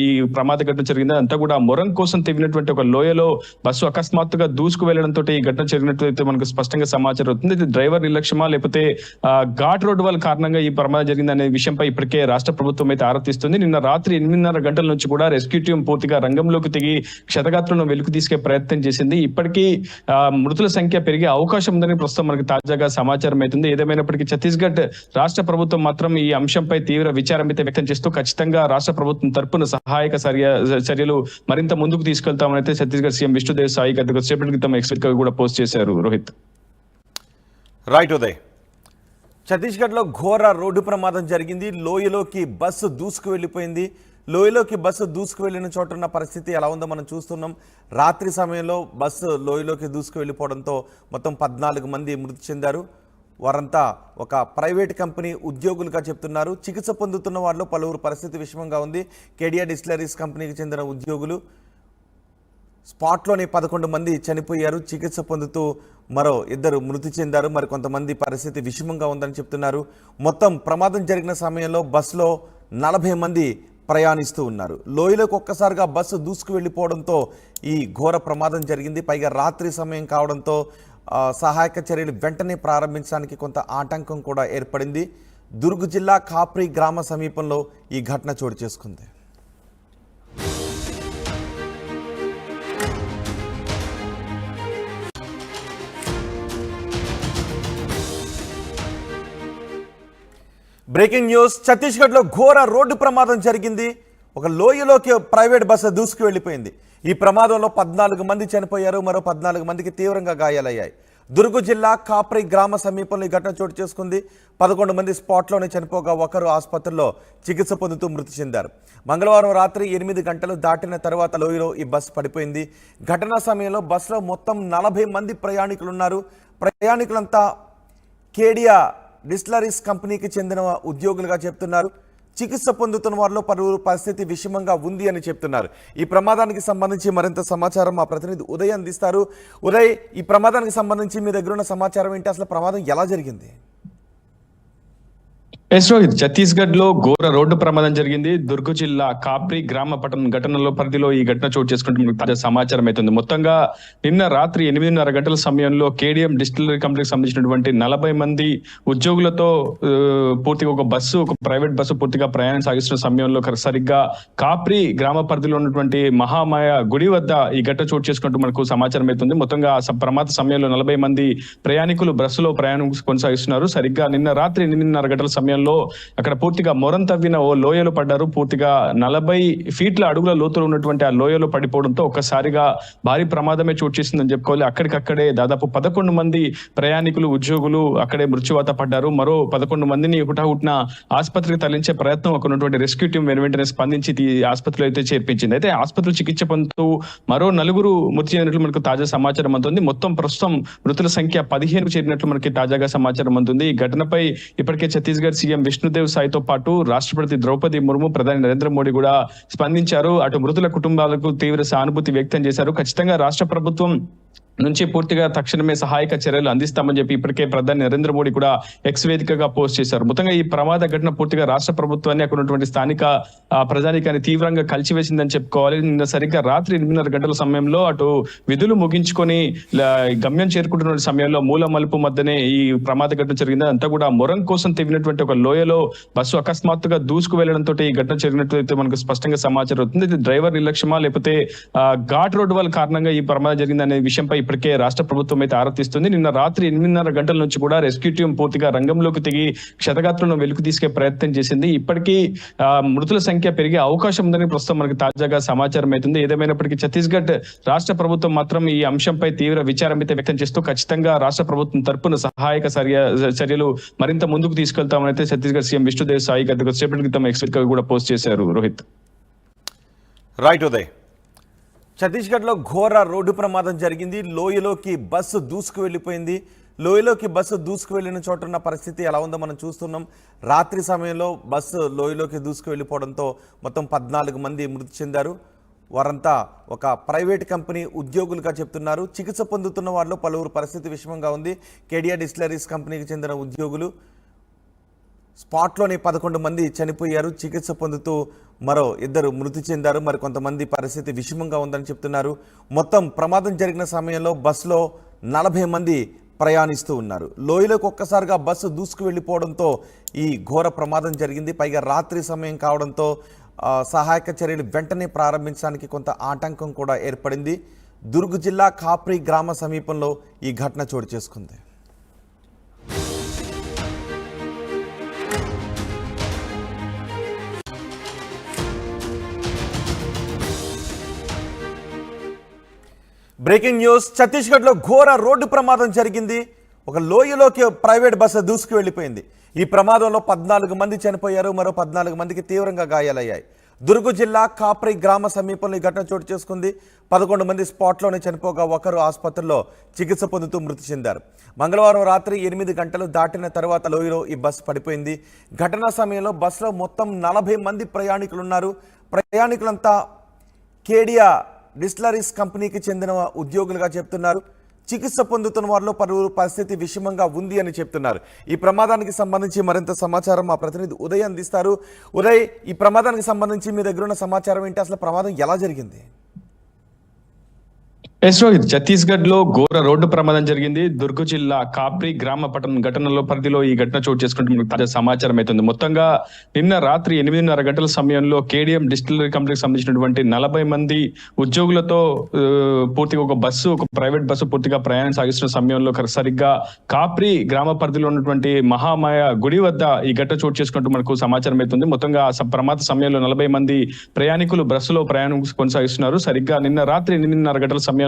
ఈ ప్రమాద ఘటన జరిగింది. అంతా కూడా మొరం కోసం తెగినటువంటి ఒక లోయలో బస్సు అకస్మాత్తుగా దూసుకు వెళ్లడంతో ఈ ఘటన జరిగినట్లయితే మనకు స్పష్టంగా సమాచారం అవుతుంది. ఇది డ్రైవర్ నిర్లక్ష్యమా లేకపోతే ఘాట్ రోడ్డు వల్ల కారణంగా ఈ ప్రమాదం జరిగింది అనే విషయంపై ఇప్పటికే రాష్ట్ర ప్రభుత్వం అయితే ఆరోపిస్తుంది. నిన్న రాత్రి 8:30 గంటల నుంచి కూడా రెస్క్యూ టీం పూర్తిగా రంగంలోకి దిగి క్షతగాత్రులను వెలుగు తీసుకే ప్రయత్నం చేసింది. ఇప్పటికీ మృతుల సంఖ్య పెరిగే అవకాశం ఉందని ప్రస్తుతం మనకు తాజాగా సమాచారం అవుతుంది. ఏదేమైనప్పటికీ ఛత్తీస్గఢ్ రాష్ట్ర ప్రభుత్వం మాత్రం ఈ అంశంపై తీవ్ర విచారం అయితే వ్యక్తం చేస్తూ ఖచ్చితంగా రాష్ట్ర ప్రభుత్వం తరపున సహాయక చర్యలు మరింత ముందుకు తీసుకెళ్తామని అయితే ఛత్తీస్గఢ్ సీఎం విష్ణుదేవ్ సాయి సేపటి క్రితం ఎక్స్పెక్ట్ కూడా పోస్ట్ చేశారు. రోహిత్. రైట్ ఉదయ్. ఛత్తీస్గఢ్ లో ఘోర రోడ్డు ప్రమాదం జరిగింది. లోయలోకి బస్సు దూసుకు వెళ్ళిపోయింది. లోయలోకి బస్సు దూసుకు వెళ్ళిన చోట ఉన్న పరిస్థితి ఎలా ఉందో మనం చూస్తున్నాం. రాత్రి సమయంలో బస్సు లోయలోకి దూసుకు వెళ్ళిపోవడంతో మొత్తం 14 మంది మృతి చెందారు. వారంతా ఒక ప్రైవేట్ కంపెనీ ఉద్యోగులుగా చెప్తున్నారు. చికిత్స పొందుతున్న వారిలో పలువురు పరిస్థితి విషమంగా ఉంది. కేడియా డిస్టిలరీస్ కంపెనీకి చెందిన ఉద్యోగులు స్పాట్లోనే 11 మంది చనిపోయారు. చికిత్స పొందుతూ మరో 2 మృతి చెందారు. మరి కొంతమంది పరిస్థితి విషమంగా ఉందని చెప్తున్నారు. మొత్తం ప్రమాదం జరిగిన సమయంలో బస్సులో 40 మంది ప్రయాణిస్తూ ఉన్నారు. లోయలోకి ఒక్కసారిగా బస్సు దూసుకు వెళ్ళిపోవడంతో ఈ ఘోర ప్రమాదం జరిగింది. పైగా రాత్రి సమయం కావడంతో సహాయక చర్యలు వెంటనే ప్రారంభించడానికి కొంత ఆటంకం కూడా ఏర్పడింది. దుర్గ్ జిల్లా కాప్రీ గ్రామ సమీపంలో ఈ ఘటన చోటు చేసుకుంది. Breaking news. ఛత్తీస్గఢ్లో ఘోర రోడ్డు ప్రమాదం జరిగింది. ఒక లోయలోకి ప్రైవేట్ బస్సు దూసుకు వెళ్ళిపోయింది. ఈ ప్రమాదంలో 14 మంది చనిపోయారు. మరో 14 మందికి తీవ్రంగా గాయాలయ్యాయి. దుర్గ్ జిల్లా కాప్రీ గ్రామ సమీపంలో ఈ ఘటన చోటు చేసుకుంది. 11 మంది స్పాట్లోనే చనిపోగా ఒకరు ఆసుపత్రిలో చికిత్స పొందుతూ మృతి చెందారు. మంగళవారం రాత్రి 8 గంటలు దాటిన తర్వాత లోయలో ఈ బస్సు పడిపోయింది. ఘటనా సమయంలో బస్సులో మొత్తం 40 మంది ప్రయాణికులు ఉన్నారు. ప్రయాణికులంతా కేడియా డిస్టిలరీస్ కంపెనీకి చెందిన ఉద్యోగులుగా చెప్తున్నారు. చికిత్స పొందుతున్న వారిలో పలువురు పరిస్థితి విషమంగా ఉంది అని చెప్తున్నారు. ఈ ప్రమాదానికి సంబంధించి మరింత సమాచారం మా ప్రతినిధి ఉదయ్ అందిస్తారు. ఉదయ్, ఈ ప్రమాదానికి సంబంధించి మీ దగ్గర ఉన్న సమాచారం ఏంటి? అసలు ప్రమాదం ఎలా జరిగింది? రోహిత్, ఛత్తీస్గఢ్ లో ఘోర రోడ్డు ప్రమాదం జరిగింది. దుర్గ్ జిల్లా కాప్రీ గ్రామ పట్టణ ఘటనలో పరిధిలో ఈ ఘటన చోటు చేసుకుంటే మనకు తాజా సమాచారం అవుతుంది. మొత్తంగా నిన్న రాత్రి 8:30 గంటల సమయంలో కేడిఎం డిస్టిలరీ కంపెనీకి సంబంధించినటువంటి 40 మంది ఉద్యోగులతో పూర్తిగా ఒక ప్రైవేట్ బస్సు పూర్తిగా ప్రయాణం సాగిస్తున్న సమయంలో సరిగ్గా కాప్రీ గ్రామ పరిధిలో ఉన్నటువంటి మహామాయ గుడి వద్ద ఈ ఘటన చోటు చేసుకుంటూ మనకు సమాచారం అవుతుంది. మొత్తంగా ప్రమాద సమయంలో 40 మంది ప్రయాణికులు బస్సులో ప్రయాణం కొనసాగిస్తున్నారు. సరిగ్గా నిన్న రాత్రి 8:30 గంటల సమయంలో అక్కడ పూర్తిగా మొరం తవ్విన ఓ లోయలో పడ్డారు. పూర్తిగా 40 ఫీట్ల అడుగుల లోతులో ఉన్నటువంటి ఆ లోయలో పడిపోవడంతో ఒక్కసారిగా భారీ ప్రమాదమే చోటు చేసిందని చెప్పుకోవాలి. అక్కడికక్కడే దాదాపు 11 మంది ప్రయాణికులు ఉద్యోగులు అక్కడే మృత్యువాత పడ్డారు. మరో 11 మందిని హుటాహుటిన ఆసుపత్రికి తరలించే ప్రయత్నం అక్కడ ఉన్నటువంటి రెస్క్యూ టీం వెంటనే స్పందించి ఆసుపత్రిలో అయితే చేర్పించింది. అయితే ఆసుపత్రిలో చికిత్స పొందుతూ మరో 4 మృతి చెందినట్లు మనకు తాజా సమాచారం అందుతుంది. మొత్తం ప్రస్తుతం మృతుల సంఖ్య 15కు చేరినట్లు మనకి తాజాగా సమాచారం అందుతుంది. ఈ ఘటనపై ఇప్పటికే ఛత్తీస్గఢ్ సీఎం విష్ణుదేవ్ సాయితో పాటు రాష్ట్రపతి ద్రౌపది ముర్ము, ప్రధాని నరేంద్ర మోడీ కూడా స్పందించారు. అటు మృతుల కుటుంబాలకు తీవ్ర సానుభూతి వ్యక్తం చేశారు. ఖచ్చితంగా రాష్ట్ర ప్రభుత్వం నుంచి పూర్తిగా తక్షణమే సహాయక చర్యలు అందిస్తామని చెప్పి ఇప్పటికే ప్రధాని నరేంద్ర మోడీ కూడా ఎక్స్ వేదికగా పోస్ట్ చేశారు. మొత్తంగా ఈ ప్రమాద ఘటన పూర్తిగా రాష్ట్ర ప్రభుత్వాన్ని అక్కడ ఉన్నటువంటి స్థానిక ప్రజానికాన్ని తీవ్రంగా కలిసివేసిందని చెప్పుకోవాలి. నిన్న సరిగ్గా రాత్రి 8:30 గంటల సమయంలో అటు విధులు ముగించుకొని గమ్యం చేరుకుంటున్న సమయంలో మూల మలుపు మధ్యనే ఈ ప్రమాద ఘటన జరిగింది. అంతా కూడా మొరం కోసం తెగినటువంటి ఒక లోయలో బస్సు అకస్మాత్తుగా దూసుకు వెళ్లడంతో ఈ ఘటన జరిగినట్లయితే మనకు స్పష్టంగా సమాచారం అవుతుంది. ఇది డ్రైవర్ నిర్లక్ష్యమా లేకపోతే ఘాట్ రోడ్డు వల్ల కారణంగా ఈ ప్రమాదం జరిగింది అనే విషయంపై ఇప్పటికే రాష్ట్ర ప్రభుత్వం అయితే ఆరోపిస్తుంది. నిన్న రాత్రి 8:30 గంటల నుంచి కూడా రెస్క్యూ టీం పూర్తిగా రంగంలోకి దిగి క్షతగాత్రులను వెలుగు తీసుకే ప్రయత్నం చేసింది. ఇప్పటికీ మృతుల సంఖ్య పెరిగే అవకాశం ఉందని ప్రస్తుతం మనకు తాజాగా సమాచారం అవుతుంది. ఏదేమైనప్పటికీ ఛత్తీస్గఢ్ రాష్ట్ర ప్రభుత్వం మాత్రం ఈ అంశంపై తీవ్ర విచారం అయితే వ్యక్తం చేస్తూ ఖచ్చితంగా రాష్ట్ర ప్రభుత్వం తరపున సహాయక చర్యలు మరింత ముందుకు తీసుకెళ్తామని అయితే ఛత్తీస్గఢ్ సీఎం విష్ణుదేవ్ సాయి సేపటి క్రితం ఎక్స్పెక్ట్ కూడా పోస్ట్ చేశారు. రోహిత్. రైట్ ఉదయ్. ఛత్తీస్గఢ్లో ఘోర రోడ్డు ప్రమాదం జరిగింది. లోయలోకి బస్సు దూసుకు వెళ్ళిపోయింది. లోయలోకి బస్సు దూసుకు వెళ్ళిన చోట ఉన్న పరిస్థితి ఎలా ఉందో మనం చూస్తున్నాం. రాత్రి సమయంలో బస్సు లోయలోకి దూసుకు వెళ్ళిపోవడంతో మొత్తం 14 మంది మృతి చెందారు. వారంతా ఒక ప్రైవేట్ కంపెనీ ఉద్యోగులుగా చెప్తున్నారు. చికిత్స పొందుతున్న వారిలో పలువురు పరిస్థితి విషమంగా ఉంది. కేడియా డిస్టిలరీస్ కంపెనీకి చెందిన ఉద్యోగులు స్పాట్లోనే 11 మంది చనిపోయారు. చికిత్స పొందుతూ మరో 2 మృతి చెందారు. మరి కొంతమంది పరిస్థితి విషమంగా ఉందని చెప్తున్నారు. మొత్తం ప్రమాదం జరిగిన సమయంలో బస్సులో 40 మంది ప్రయాణిస్తూ ఉన్నారు. లోయలోకి ఒక్కసారిగా బస్సు దూసుకు వెళ్ళిపోవడంతో ఈ ఘోర ప్రమాదం జరిగింది. పైగా రాత్రి సమయం కావడంతో సహాయక చర్యలు వెంటనే ప్రారంభించడానికి కొంత ఆటంకం కూడా ఏర్పడింది. దుర్గ్ జిల్లా కాప్రి గ్రామ సమీపంలో ఈ ఘటన చోటు చేసుకుంది. Breaking news. ఛత్తీస్గఢ్లో ఘోర రోడ్డు ప్రమాదం జరిగింది. ఒక లోయలోకి ప్రైవేట్ బస్సు దూసుకు వెళ్ళిపోయింది. ఈ ప్రమాదంలో 14 మంది చనిపోయారు. మరో 14 మందికి తీవ్రంగా గాయాలయ్యాయి. దుర్గ్ జిల్లా కాప్రి గ్రామ సమీపంలో ఈ ఘటన చోటు చేసుకుంది. 11 మంది స్పాట్లోనే చనిపోగా ఒకరు ఆసుపత్రిలో చికిత్స పొందుతూ మృతి చెందారు. మంగళవారం రాత్రి 8 గంటలు దాటిన తర్వాత లోయలో ఈ బస్సు పడిపోయింది. ఘటనా సమయంలో బస్సులో మొత్తం 40 మంది ప్రయాణికులు ఉన్నారు. ప్రయాణికులంతా కేడియా డిస్టిలరీస్ కంపెనీకి చెందిన ఉద్యోగులుగా చెప్తున్నారు. చికిత్స పొందుతున్న వారిలో పలువురు పరిస్థితి విషమంగా ఉంది అని చెప్తున్నారు. ఈ ప్రమాదానికి సంబంధించి మరింత సమాచారం మా ప్రతినిధి ఉదయ్ అందిస్తారు. ఉదయ్, ఈ ప్రమాదానికి సంబంధించి మీ దగ్గర ఉన్న సమాచారం ఏంటి? అసలు ప్రమాదం ఎలా జరిగింది? రోహిత్, ఛత్తీస్గఢ్ లో ఘోర రోడ్డు ప్రమాదం జరిగింది. దుర్గ్ జిల్లా కాప్రి గ్రామ పట్టణం ఘటనలో పరిధిలో ఈ ఘటన చోటు చేసుకుంటే మనకు తాజా సమాచారం అవుతుంది. మొత్తంగా నిన్న రాత్రి 8:30 గంటల సమయంలో కేడిఎం డిస్టిలరీ కంపెనీకి సంబంధించినటువంటి 40 మంది ఉద్యోగులతో పూర్తిగా ఒక ప్రైవేట్ బస్సు పూర్తిగా ప్రయాణం సాగిస్తున్న సమయంలో సరిగ్గా కాప్రి గ్రామ పరిధిలో ఉన్నటువంటి మహామాయ గుడి వద్ద ఈ ఘటన చోటు చేసుకుంటూ మనకు సమాచారం అవుతుంది. మొత్తంగా ప్రమాద సమయంలో 40 మంది ప్రయాణికులు బస్సులో ప్రయాణం కొనసాగిస్తున్నారు. సరిగ్గా నిన్న రాత్రి 8:30 గంటల సమయంలో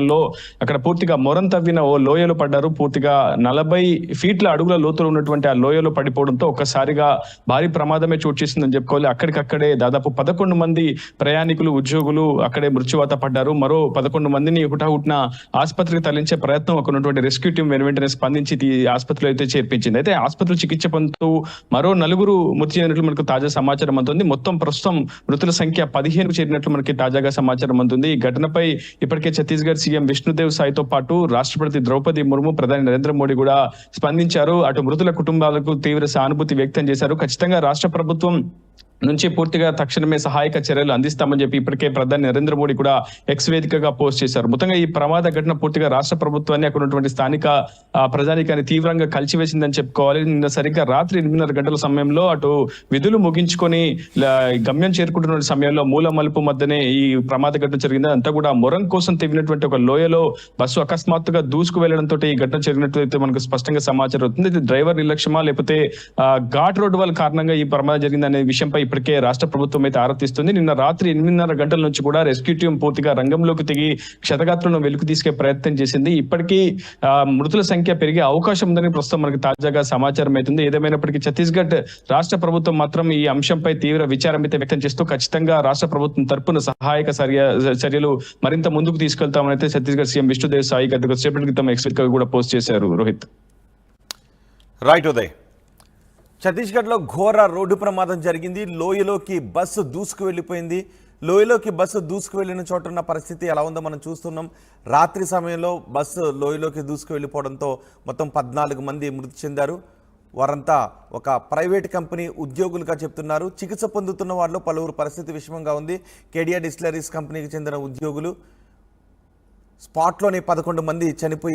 అక్కడ పూర్తిగా మొరం తవ్విన ఓ లోయలో పడ్డారు. పూర్తిగా 40 ఫీట్ల అడుగుల లోతులో ఉన్నటువంటి ఆ లోయలో పడిపోవడంతో ఒక్కసారిగా భారీ ప్రమాదమే చోటు చేసిందని చెప్పుకోవాలి. అక్కడికక్కడే దాదాపు 11 మంది ప్రయాణికులు, ఉద్యోగులు అక్కడే మృత్యువాత పడ్డారు. మరో 11 మందిని హుటాహుటిన ఆసుపత్రికి తరలించే ప్రయత్నం అక్కడ ఉన్నటువంటి రెస్క్యూ టీం వెంటనే స్పందించి ఆసుపత్రిలో అయితే చేర్పించింది. అయితే ఆసుపత్రిలో చికిత్స పొందుతూ మరో 4 మృతి చెందినట్లు మనకు తాజా సమాచారం అందుతుంది. మొత్తం ప్రస్తుతం మృతుల సంఖ్య 15కు చేరినట్లు మనకి తాజాగా సమాచారం అందుతుంది. ఈ ఘటనపై ఇప్పటికే ఛత్తీస్గఢ్ సీఎం విష్ణుదేవ్ సాయ్తో పాటు రాష్ట్రపతి ద్రౌపది ముర్ము, ప్రధాని నరేంద్ర మోడీ కూడా స్పందించారు. అటు మృతుల కుటుంబాలకు తీవ్ర సానుభూతి వ్యక్తం చేశారు. ఖచ్చితంగా రాష్ట్ర ప్రభుత్వం నుంచి పూర్తిగా తక్షణమే సహాయక చర్యలు అందిస్తామని చెప్పి ఇప్పటికే ప్రధాని నరేంద్ర మోడీ కూడా ఎక్స్ వేదికగా పోస్ట్ చేశారు. మొత్తంగా ఈ ప్రమాద ఘటన పూర్తిగా రాష్ట్ర ప్రభుత్వాన్ని, అక్కడ ఉన్నటువంటి స్థానిక ప్రజానికాన్ని తీవ్రంగా కలిసివేసిందని చెప్పుకోవాలి. నిన్న సరిగ్గా రాత్రి 8:30 గంటల సమయంలో అటు విధులు ముగించుకొని గమ్యం చేరుకుంటున్న సమయంలో మూల మలుపు మధ్యనే ఈ ప్రమాద ఘటన జరిగింది. అంతా కూడా మొరం కోసం తెగినటువంటి ఒక లోయలో బస్సు అకస్మాత్తుగా దూసుకు వెళ్లడంతో ఈ ఘటన జరిగినట్లయితే మనకు స్పష్టంగా సమాచారం అవుతుంది. ఇది డ్రైవర్ నిర్లక్ష్యమా లేకపోతే ఘాట్ రోడ్డు వల్ల కారణంగా ఈ ప్రమాదం జరిగింది అనే విషయంపై ఇప్పటికే రాష్ట్ర ప్రభుత్వం అయితే ఆరోపిస్తుంది. నిన్న రాత్రి 8:30 గంటల నుంచి కూడా రెస్క్యూ టీం పూర్తిగా రంగంలోకి దిగి క్షతగాత్రులను వెలుగు తీసుకే ప్రయత్నం చేసింది. ఇప్పటికీ మృతుల సంఖ్య పెరిగే అవకాశం ఉందని ప్రస్తుతం మనకి తాజాగా సమాచారం అవుతుంది. ఏదేమైనప్పటికీ ఛత్తీస్గఢ్ రాష్ట్ర ప్రభుత్వం మాత్రం ఈ అంశంపై తీవ్ర విచారం అయితే వ్యక్తం చేస్తూ ఖచ్చితంగా రాష్ట్ర ప్రభుత్వం తరపున సహాయక చర్యలు మరింత ముందుకు తీసుకెళ్తామని అయితే ఛత్తీస్గఢ్ సీఎం విష్ణుదేవ్ సాయి గత సేపటి క్రితం ఎక్స్ కూడా పోస్ట్ చేశారు. రోహిత్, రైట్ ఉదయ్. ఛత్తీస్గఢ్లో ఘోర రోడ్డు ప్రమాదం జరిగింది. లోయలోకి బస్సు దూసుకు వెళ్ళిపోయింది. లోయలోకి బస్సు దూసుకు వెళ్ళిన చోట ఉన్న పరిస్థితి ఎలా ఉందో మనం చూస్తున్నాం. రాత్రి సమయంలో బస్సు లోయలోకి దూసుకు వెళ్ళిపోవడంతో మొత్తం 14 మంది మృతి చెందారు. వారంతా ఒక ప్రైవేట్ కంపెనీ ఉద్యోగులుగా చెప్తున్నారు. చికిత్స పొందుతున్న వారిలో పలువురు పరిస్థితి విషమంగా ఉంది. కేడియా డిస్టిలరీస్ కంపెనీకి చెందిన ఉద్యోగులు. స్పాట్లోనే 11 మంది చనిపోయారు.